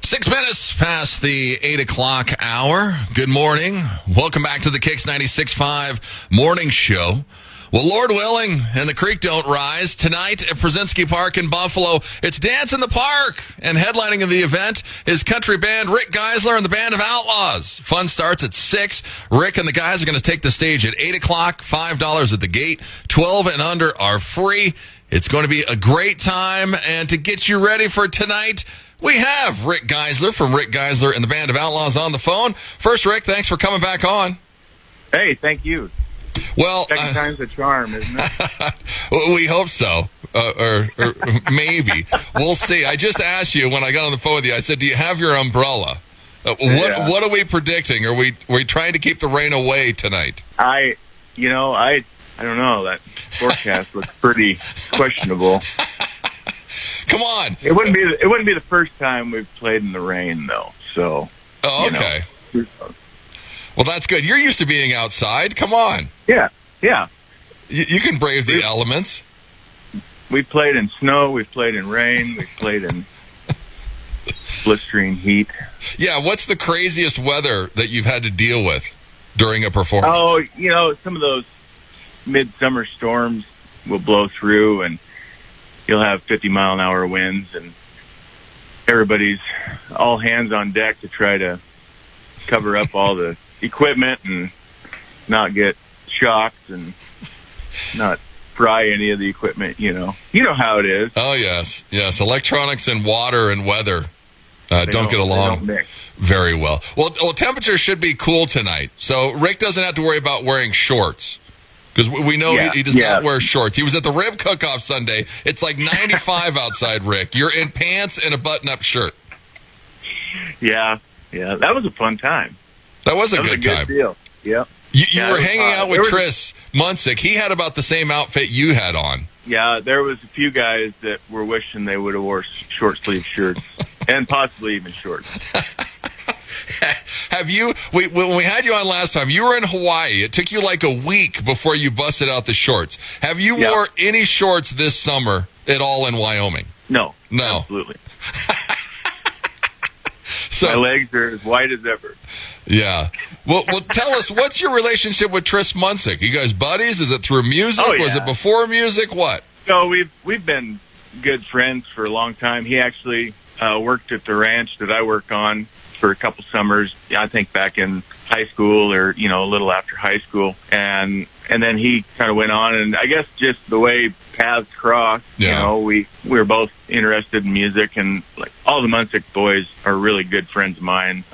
6 minutes past the 8 o'clock hour. Good morning. Welcome back to the KIX 96.5 morning show. Well, Lord willing, and the creek don't rise, tonight at Brzezinski Park in Buffalo, it's Dance in the Park. And headlining of the event is country band Rick Geisler and the Band of Outlaws. Fun starts at 6. Rick and the guys are going to take the stage at 8 o'clock, $5 at the gate. 12 and under are free. It's going to be a great time. And to get you ready for tonight, we have Rick Geisler from Rick Geisler and the Band of Outlaws on the phone. First, Rick, thanks for coming back on. Hey, thank you. Well, second time's a charm, isn't it? We hope so, or maybe. We'll see. I just asked you when I got on the phone with you, I said, do you have your umbrella? What are we predicting? Are we trying to keep the rain away tonight? I don't know. That forecast looks pretty questionable. Come on. It wouldn't be the first time we've played in the rain, though. So. Oh, okay. Well, that's good. You're used to being outside. Come on. Yeah. You can brave the elements. We played in snow. We played in rain. We played in blistering heat. Yeah. What's the craziest weather that you've had to deal with during a performance? Oh, some of those midsummer storms will blow through, and you'll have 50-mile-an-hour winds, and everybody's all hands on deck to try to cover up all the equipment and not get shocked and not fry any of the equipment, You know how it is. Oh, yes. Electronics and water and weather don't get along very well. Well, temperatures should be cool tonight. So Rick doesn't have to worry about wearing shorts. Because we know he does not wear shorts. He was at the rib cook-off Sunday. It's like 95 outside, Rick. You're in pants and a button-up shirt. Yeah. That was a fun time. That was a good time. Deal. Yep. You were hanging out with Tris Munsick. He had about the same outfit you had on. Yeah, there was a few guys that were wishing they would have wore short-sleeve shirts and possibly even shorts. Have you, when we had you on last time, you were in Hawaii. It took you like a week before you busted out the shorts. Have you wore any shorts this summer at all in Wyoming? No. Absolutely. So, my legs are as white as ever. Yeah. Well, tell us, what's your relationship with Tris Munsick? You guys buddies? Is it through music? Oh, yeah. Was it before music? What? So we've been good friends for a long time. He actually worked at the ranch that I work on for a couple summers, I think back in high school or, a little after high school. And then he kind of went on, and I guess just the way paths crossed, we were both interested in music, and like all the Munsick boys are really good friends of mine.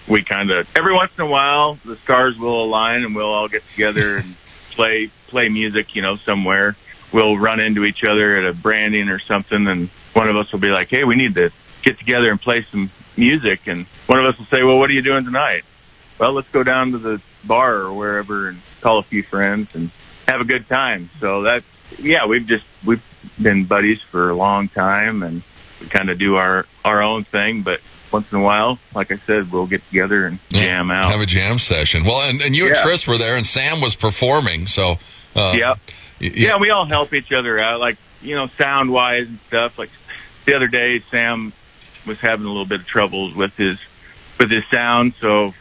We kind of, every once in a while, the stars will align and we'll all get together and play music, somewhere. We'll run into each other at a branding or something, and one of us will be like, hey, we need to get together and play some music, and one of us will say, well, what are you doing tonight? Well, let's go down to the bar or wherever and call a few friends and have a good time. So we've been buddies for a long time, and we kind of do our own thing, but once in a while, like I said, we'll get together and jam out. Have a jam session. Well, and you and Tris were there, and Sam was performing, so... Yeah, we all help each other out, like, sound-wise and stuff. Like, the other day, Sam was having a little bit of trouble with his sound, so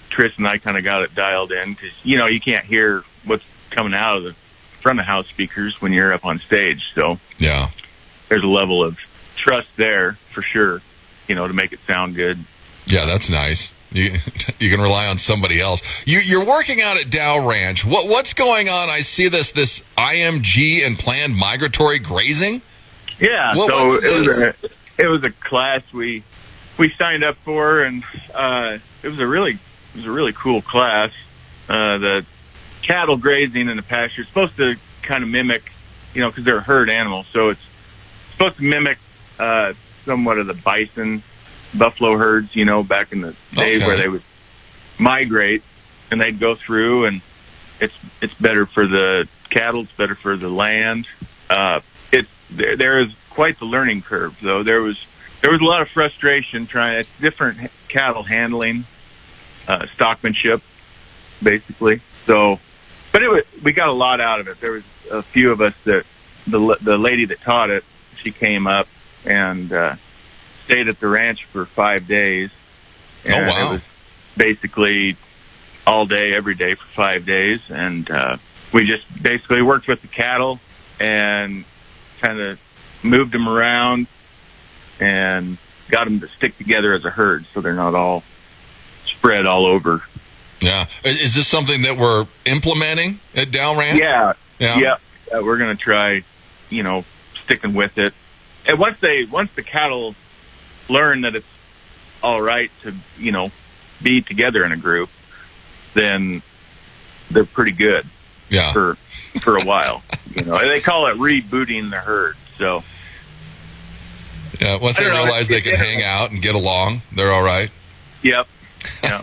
Tris and I kind of got it dialed in, because you can't hear what's coming out of the front of house speakers when you're up on stage. So there's a level of trust there for sure, to make it sound good. Yeah, that's nice. You can rely on somebody else. You're working out at Dow Ranch. What's going on? I see this IMG and planned migratory grazing. Yeah, it was a class we signed up for, and it was a really cool class. The cattle grazing in the pasture is supposed to kind of mimic, because they're herd animals, so it's supposed to mimic somewhat of the bison, buffalo herds, back in the days where they would migrate and they'd go through, and it's better for the cattle, it's better for the land. There is quite the learning curve, though. There was a lot of frustration trying. It's different cattle handling, stockmanship, basically. So, but we got a lot out of it. There was a few of us that the lady that taught it, she came up and stayed at the ranch for 5 days. And wow. It was basically all day, every day for 5 days. And we just basically worked with the cattle and kind of moved them around and got them to stick together as a herd so they're not all spread all over. Yeah. Is this something that we're implementing at Dow Ranch? Yeah. We're going to try, sticking with it. And once the cattle learn that it's all right to, be together in a group, then they're pretty good. Yeah. For a while. They call it rebooting the herd. So yeah, once they realize they can hang out and get along, they're all right. Yep. Yeah.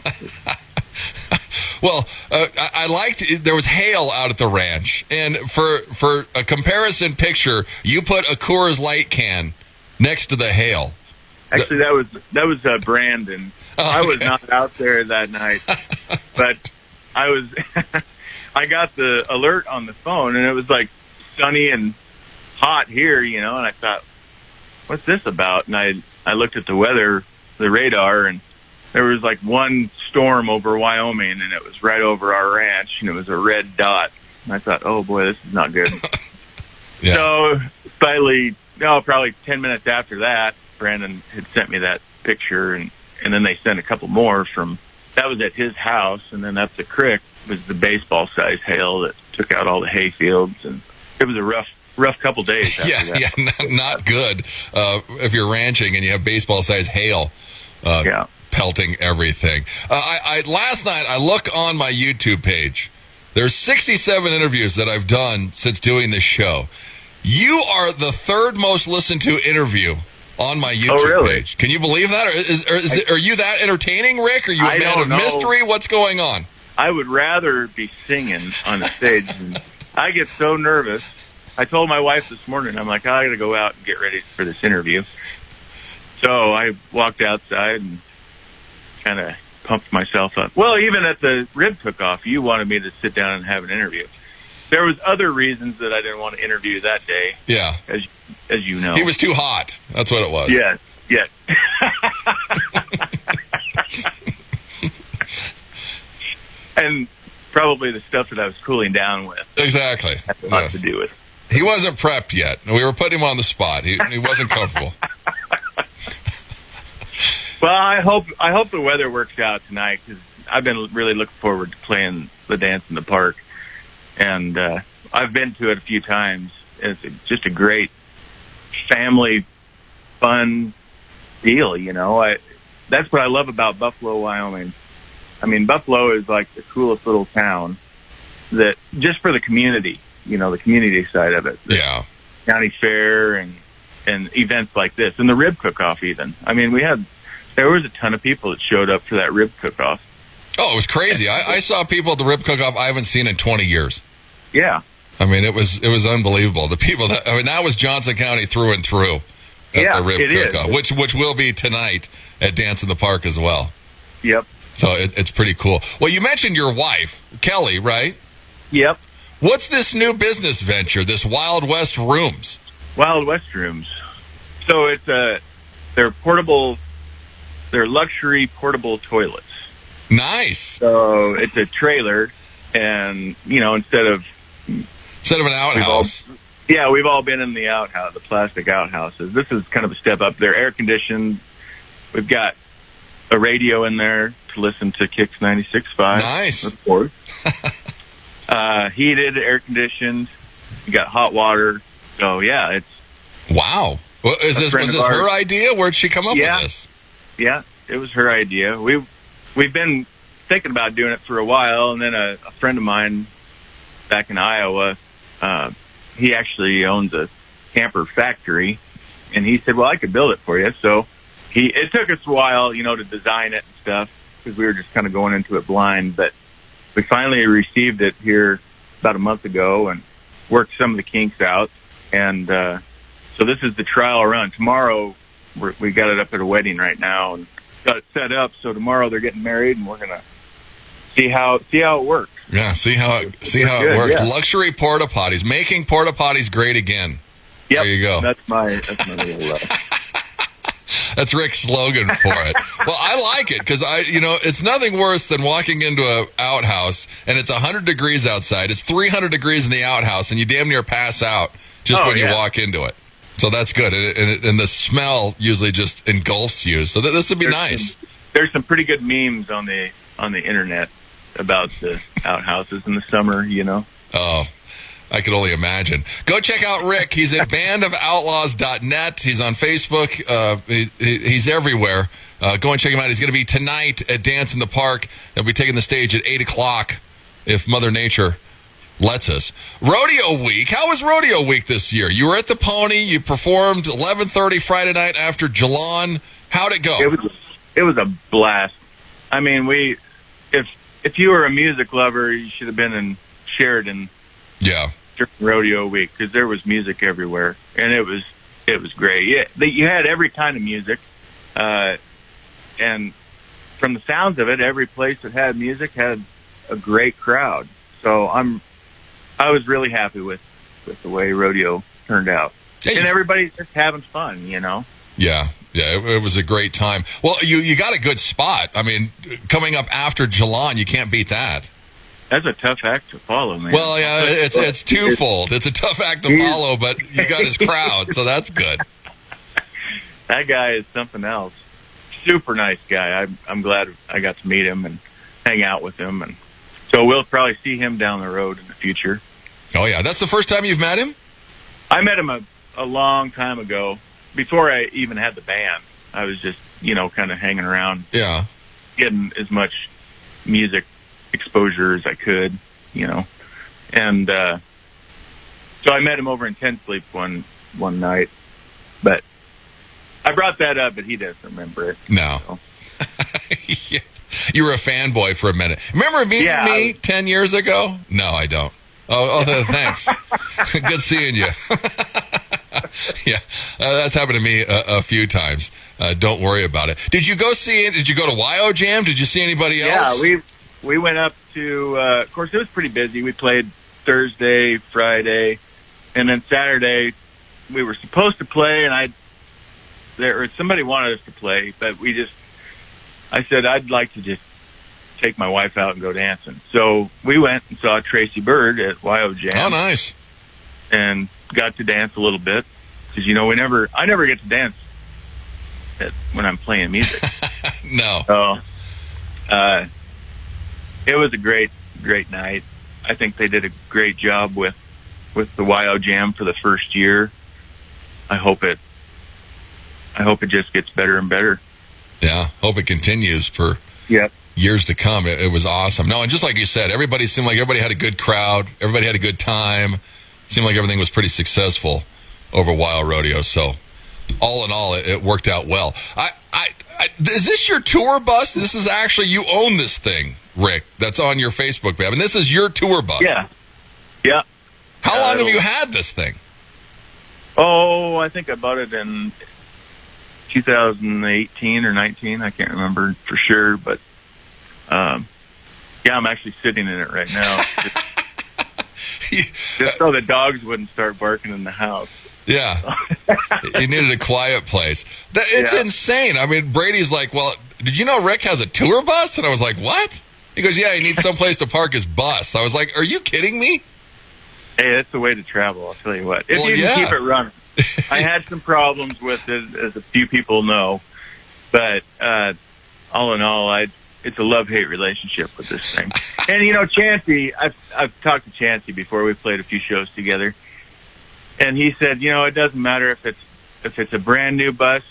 Well, I liked there was hail out at the ranch, and for a comparison picture, you put a Coors Light can next to the hail. Actually, that was Brandon. Oh, okay. I was not out there that night, but I was. I got the alert on the phone, and it was like sunny and hot here, and I thought, what's this about? And I looked at the weather, the radar, and there was like one storm over Wyoming, and it was right over our ranch, and it was a red dot. And I thought, oh boy, this is not good. Yeah. So finally, probably 10 minutes after that, Brandon had sent me that picture, and then they sent a couple more that was at his house, and then up the creek was the baseball size hail that took out all the hay fields, and it was a rough couple days after that. Yeah, not good if you're ranching and you have baseball size hail pelting everything. Last night I look on my YouTube page. There's 67 interviews that I've done since doing this show. You are the third most listened to interview on my YouTube page. Can you believe that? Or are you that entertaining, Rick? Are you a man of mystery? What's going on? I would rather be singing on a stage. I get so nervous. I told my wife this morning, I'm like, I got to go out and get ready for this interview. So I walked outside and kind of pumped myself up. Well, even at the rib cook-off, you wanted me to sit down and have an interview. There was other reasons that I didn't want to interview that day. Yeah. As you know. He was too hot. That's what it was. Yes. And probably the stuff that I was cooling down with. Exactly. Had a lot to do with it. He wasn't prepped yet. We were putting him on the spot. He wasn't comfortable. Well, I hope the weather works out tonight, because I've been really looking forward to playing the dance in the park, and I've been to it a few times. It's just a great family fun deal. That's what I love about Buffalo, Wyoming. I mean, Buffalo is like the coolest little town that just for the community, the community side of it. Yeah. County fair and events like this, and the rib cook-off even. I mean, there was a ton of people that showed up for that rib cook-off. Oh, it was crazy. I saw people at the rib cook-off I haven't seen in 20 years. Yeah. I mean, it was unbelievable. The people that was Johnson County through and through at the rib cook-off, which will be tonight at Dance in the Park as well. Yep. So it's pretty cool. Well, you mentioned your wife, Kelly, right? Yep. What's this new business venture, this Wild West Rooms? Wild West Rooms. So it's they're luxury portable toilets. Nice. So it's a trailer, and instead of an outhouse. We've all been in the outhouse, the plastic outhouses. This is kind of a step up. They're air conditioned. We've got a radio in there to listen to KIX 96.5. Nice. Of course. Heated, air conditioned. You got hot water. So it's. Wow. Well, was this her idea? Where'd she come up with this? Yeah, it was her idea. We've been thinking about doing it for a while, and then a friend of mine back in Iowa, he actually owns a camper factory, and he said, well, I could build it for you. So it took us a while, to design it and stuff, because we were just kind of going into it blind, but we finally received it here about a month ago and worked some of the kinks out. And so this is the trial run. Tomorrow, we got it up at a wedding right now and got it set up. So tomorrow they're getting married, and we're going to see how it works. Yeah, see how it works. Yeah. Luxury porta potties, making porta potties great again. Yep, there you go. That's my little. That's Rick's slogan for it. Well, I like it because it's nothing worse than walking into an outhouse and it's 100 degrees outside. It's 300 degrees in the outhouse and you damn near pass out just when you walk into it. So that's good. And the smell usually just engulfs you. So this would be nice. There's some pretty good memes on the internet about the outhouses in the summer, Oh, I could only imagine. Go check out Rick. He's at bandofoutlaws.net. He's on Facebook. He's everywhere. Go and check him out. He's going to be tonight at Dance in the Park. He'll be taking the stage at 8 o'clock if Mother Nature lets us. Rodeo Week. How was Rodeo Week this year? You were at the Pony. You performed 11:30 Friday night after Geelong. How'd it go? It was a blast. I mean, if you were a music lover, you should have been in Sheridan. Yeah. During Rodeo Week, because there was music everywhere, and it was great. Yeah, you had every kind of music, and from the sounds of it, every place that had music had a great crowd. So I was really happy with the way rodeo turned out, and everybody's just having fun, Yeah, it was a great time. Well, you got a good spot. I mean, coming up after Geelong, you can't beat that. That's a tough act to follow, man. Well, yeah, it's twofold. It's a tough act to follow, but you got his crowd, so that's good. That guy is something else. Super nice guy. I'm glad I got to meet him and hang out with him, and so we'll probably see him down the road in the future. Oh yeah, that's the first time you've met him? I met him a long time ago, before I even had the band. I was just kind of hanging around, getting as much music exposure as I could, and so I met him over in Ten Sleep one night, but I brought that up, but he doesn't remember it. No. So. Yeah. You were a fanboy for a minute. Remember meeting me 10 years ago? No, I don't. Oh, thanks. Good seeing you. Yeah, that's happened to me a few times. Don't worry about it. Did you go see it? Did you go to YO Jam? Did you see anybody else? Yeah, we went up to, of course, it was pretty busy. We played Thursday, Friday, and then Saturday we were supposed to play, and somebody wanted us to play, but I said I'd like to just take my wife out and go dancing. So we went and saw Tracy Bird at YO Jam. Oh, nice. And got to dance a little bit, because, I never get to dance when I'm playing music. No. So, it was a great night. I think they did a great job with the YO Jam for the first year. I hope it just gets better and better. Yeah, hope it continues for years to come. It was awesome. No, and just like you said, everybody seemed like everybody had a good crowd. Everybody had a good time. Seemed like everything was pretty successful over Wild Rodeo. So, all in all, it worked out well. Is this your tour bus? This is actually, you own this thing, Rick, that's on your Facebook page. I mean, this is your tour bus. Yeah. How long have you had this thing? Oh, I think I bought it in 2018 or 19. I can't remember for sure, but I'm actually sitting in it right now. Just so the dogs wouldn't start barking in the house. Yeah. You needed a quiet place. It's insane. I mean, Brady's like, well, did you know Rick has a tour bus? And I was like, what? He goes, yeah, he needs someplace to park his bus. I was like, are you kidding me? Hey, that's the way to travel, I'll tell you what. If you can keep it running. I had some problems with it, as a few people know. But all in all, it's a love-hate relationship with this thing. And, Chancey, I've talked to Chancey before. We played a few shows together. And he said, it doesn't matter if it's a brand new bus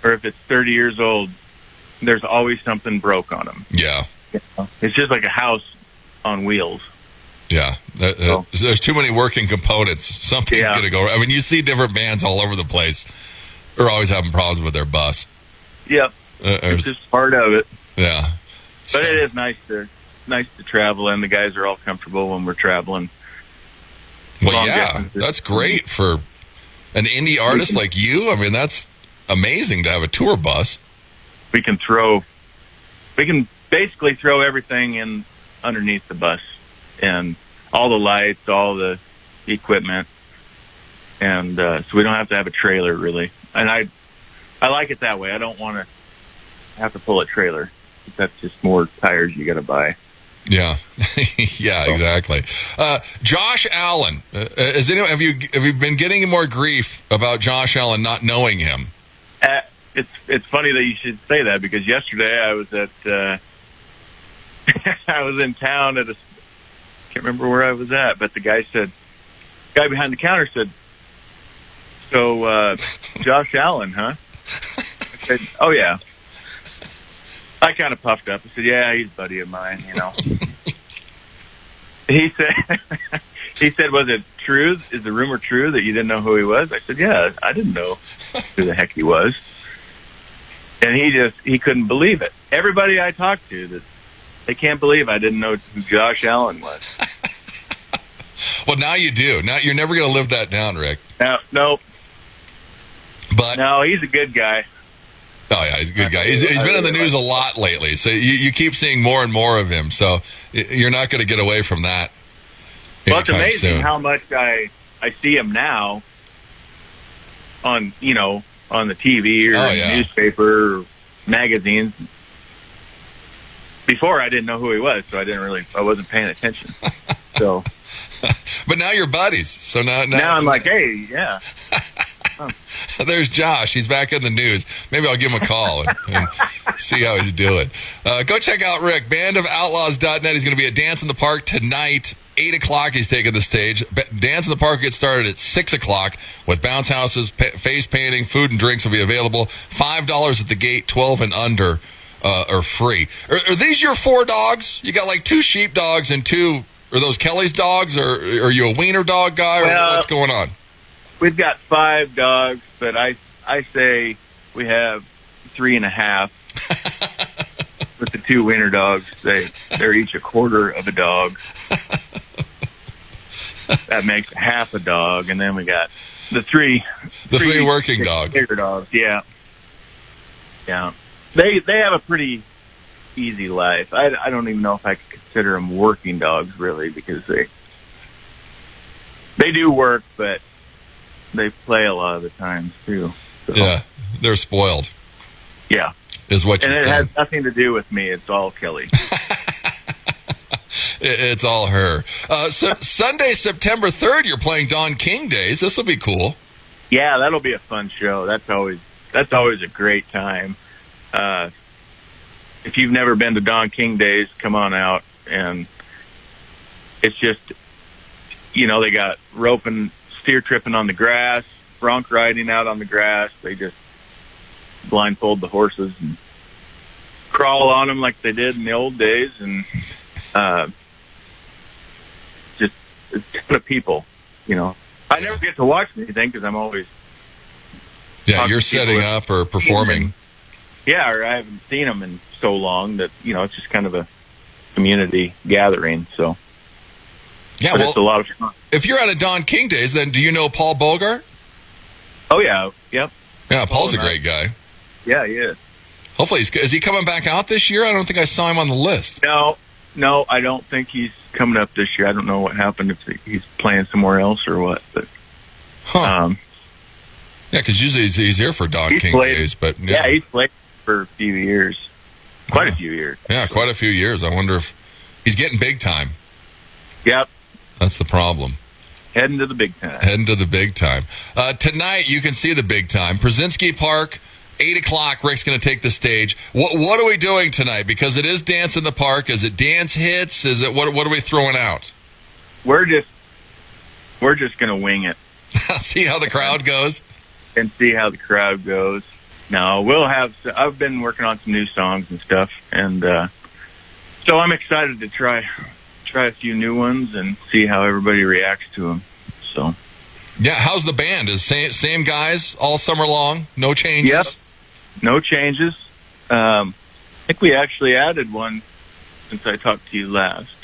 or if it's 30 years old, there's always something broke on them. Yeah. It's just like a house on wheels. Yeah. There's too many working components. Something's going to go. I mean, you see different bands all over the place. They're always having problems with their bus. Yep. It's just part of it. Yeah. But it is nice to travel, and the guys are all comfortable when we're traveling. Well, yeah, that's great for an indie artist like you. I mean, that's amazing to have a tour bus. We can basically throw everything in underneath the bus, and all the lights, all the equipment, and so we don't have to have a trailer really. And I like it that way. I don't want to have to pull a trailer. That's just more tires you got to buy. Yeah, yeah, exactly. Josh Allen, have you been getting any more grief about Josh Allen not knowing him? It's funny that you should say that, because yesterday I was at I was in town at can't remember where I was at, but the guy behind the counter said, "So Josh Allen, huh?" I said, "Oh yeah." I kind of puffed up. I said, "Yeah, he's a buddy of mine, you know." He said, "Was it true? Is the rumor true that you didn't know who he was?" I said, "Yeah, I didn't know who the heck he was." And he couldn't believe it. Everybody I talked to, they can't believe I didn't know who Josh Allen was. Well, now you do. Now you're never going to live that down, Rick. No. But no, he's a good guy. Oh yeah, he's a good guy. He's been in the news a lot lately, so you keep seeing more and more of him. So you're not going to get away from that. Well, it's amazing soon. how much I see him now on the TV or in the newspaper or magazines. Before I didn't know who he was, so I wasn't paying attention. So, but now you're buddies. So now I'm like, hey, yeah. There's Josh. He's back in the news. Maybe I'll give him a call and see how he's doing. Go check out Rick. Bandofoutlaws.net. He's going to be at Dance in the Park tonight. 8 o'clock he's taking the stage. Dance in the Park gets started at 6 o'clock with bounce houses, face painting, food and drinks will be available. $5 at the gate, 12 and under are free. Are these your 4 dogs? You got like 2 sheep dogs and 2... Are those Kelly's dogs, or are you a wiener dog guy, or what's going on? We've got 5 dogs, but I say we have 3.5. With the 2 wiener dogs, they're each a quarter of a dog. That makes half a dog, and then we got the three working dogs. Bigger dogs, yeah. They have a pretty easy life. I don't even know if I could consider them working dogs, really, because they do work, but they play a lot of the times too. So. Yeah, they're spoiled. Yeah, is what you're saying. And it has nothing to do with me. It's all Kelly. It's all her. So Sunday, September 3rd, you're playing Don King Days. This will be cool. Yeah, that'll be a fun show. That's always a great time. If you've never been to Don King Days, come on out. And it's just, they got rope and steer tripping on the grass, bronc riding out on the grass. They just blindfold the horses and crawl on them like they did in the old days. And just a ton of people, I never get to watch anything because I'm always... Yeah, you're setting up or performing. Yeah, or I haven't seen them in so long that, it's just kind of a community gathering, so... Yeah, but it's a lot of fun. If you're at a Don King Days, then do you know Paul Bogart? Oh, yeah, yep. Yeah, Paul's a great guy. Yeah, he is. Hopefully, is he coming back out this year? I don't think I saw him on the list. No, I don't think he's coming up this year. I don't know what happened, if he's playing somewhere else or what, but... Yeah, because usually he's here for Don King Days, but... Yeah, he's played for a few years. Quite a few years. Yeah, quite a few years. I wonder if he's getting big time. Yep. That's the problem. Heading to the big time. Tonight, you can see the big time. Brzezinski Park, 8 o'clock, Rick's going to take the stage. What are we doing tonight? Because it is Dance in the Park. Is it dance hits? Is it what are we throwing out? We're just going to wing it. See how the crowd goes? And see how the crowd goes. No, I've been working on some new songs and stuff, and so I'm excited to try a few new ones and see how everybody reacts to them. So, yeah, how's the band? Is same guys all summer long? No changes? Yep, no changes. I think we actually added one since I talked to you last.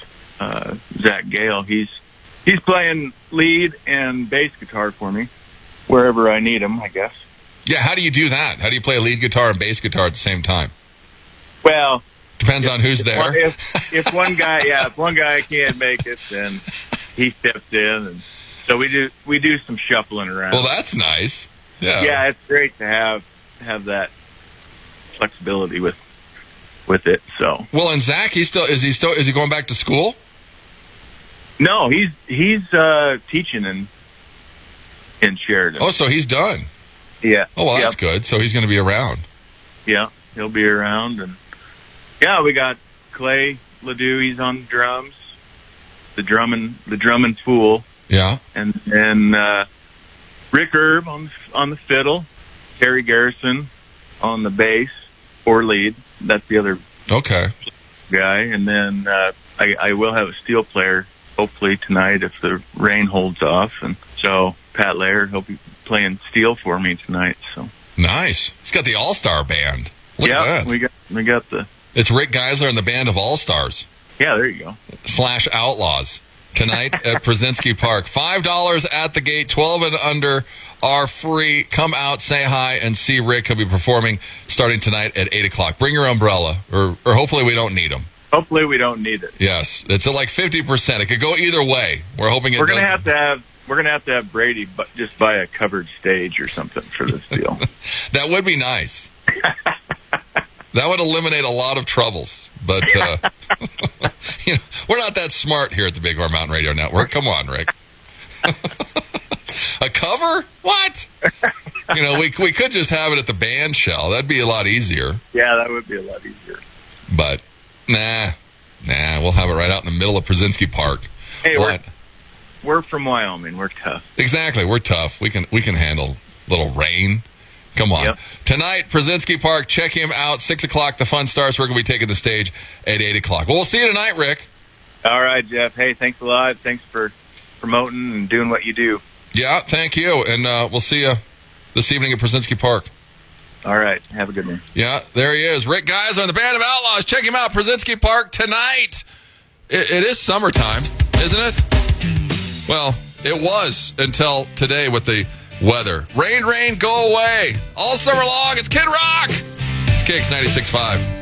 Zach Gale, he's playing lead and bass guitar for me wherever I need him, I guess. Yeah, how do you do that? How do you play lead guitar and bass guitar at the same time? Well, depends on who's there. If one guy can't make it, then he steps in, and so we do some shuffling around. Well, that's nice. Yeah, it's great to have have that flexibility with it. So Well, and Zach, is he going back to school? no, he's teaching in Sheridan. Oh, so he's done. Yeah. Oh, well, that's Yep. good. So he's going to be around. Yeah, he'll be around, and yeah, we got Clay Ledoux. He's on drums, the drumming fool, Yeah. and then Rick Erb on the fiddle, Terry Garrison on the bass or lead. That's the other Okay. guy, and then I will have a steel player hopefully tonight if the rain holds off, and so Pat Laird, he'll be playing steel for me tonight. So Nice. He's got the All-Star band. Look at that. we got the It's Rick Geisler and the band of All-Stars there you go. / Outlaws tonight at Przinski Park. $5 at the gate. 12 and under are free. Come out, say hi, and see Rick. He'll be performing starting tonight at 8 o'clock. Bring your umbrella, or hopefully we don't need them. Hopefully we don't need it. Yes, it's at like 50%. It could go either way. We're hoping We're gonna have to have Brady, but just buy a covered stage or something for this deal. That would be nice. That would eliminate a lot of troubles. But we're not that smart here at the Big Horn Mountain Radio Network. Come on, Rick. A cover? What? We could just have it at the band shell. That'd be a lot easier. Yeah, that would be a lot easier. But nah, we'll have it right out in the middle of Przinski Park. Hey, we're from Wyoming. We're tough. Exactly, we're tough. We can handle a little rain. Come on. Yep. Tonight, Przinski Park, check him out. 6 o'clock, the fun starts. We're going to be taking the stage at 8 o'clock. Well, we'll see you tonight, Rick. All right, Jeff. Hey, thanks a lot. Thanks for promoting and doing what you do. Yeah, thank you. And we'll see you this evening at Przinski Park. All right. Have a good one. Yeah, there he is. Rick Geisler and the Band of Outlaws. Check him out, Przinski Park tonight. It is summertime, isn't it? Well, it was until today with the weather. Rain, go away. All summer long, it's Kid Rock. It's KIX 96.5.